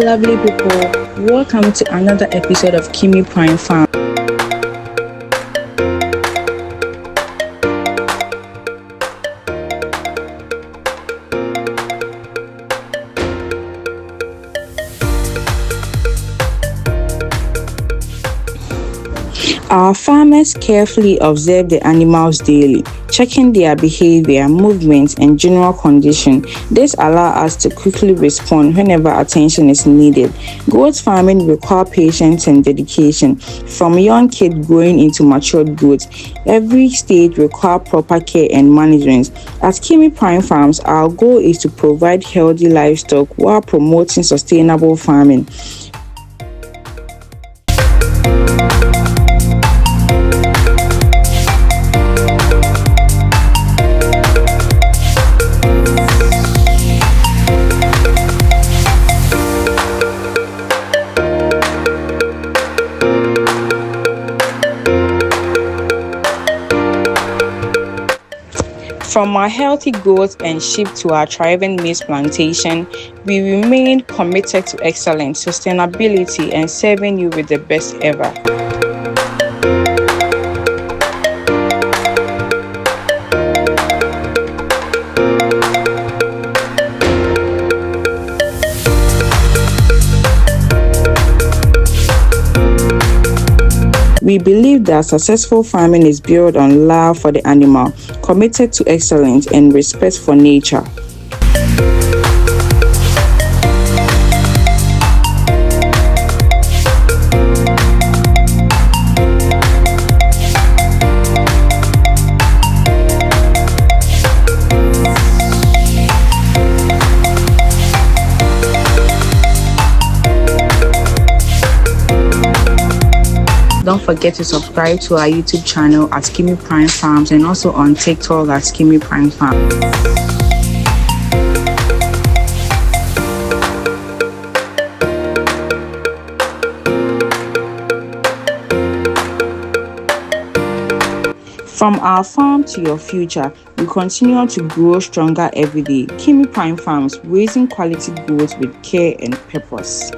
lovely people, welcome to another episode of Kimi Prime Farm. Our farmers carefully observe the animals daily, checking their behavior, movements, and general condition. This allows us to quickly respond whenever attention is needed. Goat farming requires patience and dedication. From young kids growing into matured goats, every stage requires proper care and management. At Kimi Prime Farms, our goal is to provide healthy livestock while promoting sustainable farming. From our healthy goats and sheep to our thriving maize plantation, we remain committed to excellence, sustainability, and serving you with the best ever. We believe that successful farming is built on love for the animal, committed to excellence, and respect for nature. Don't forget to subscribe to our YouTube channel at Kimi Prime Farms and also on TikTok at Kimi Prime Farms. From our farm to your future, we continue to grow stronger every day. Kimi Prime Farms, raising quality goats with care and purpose.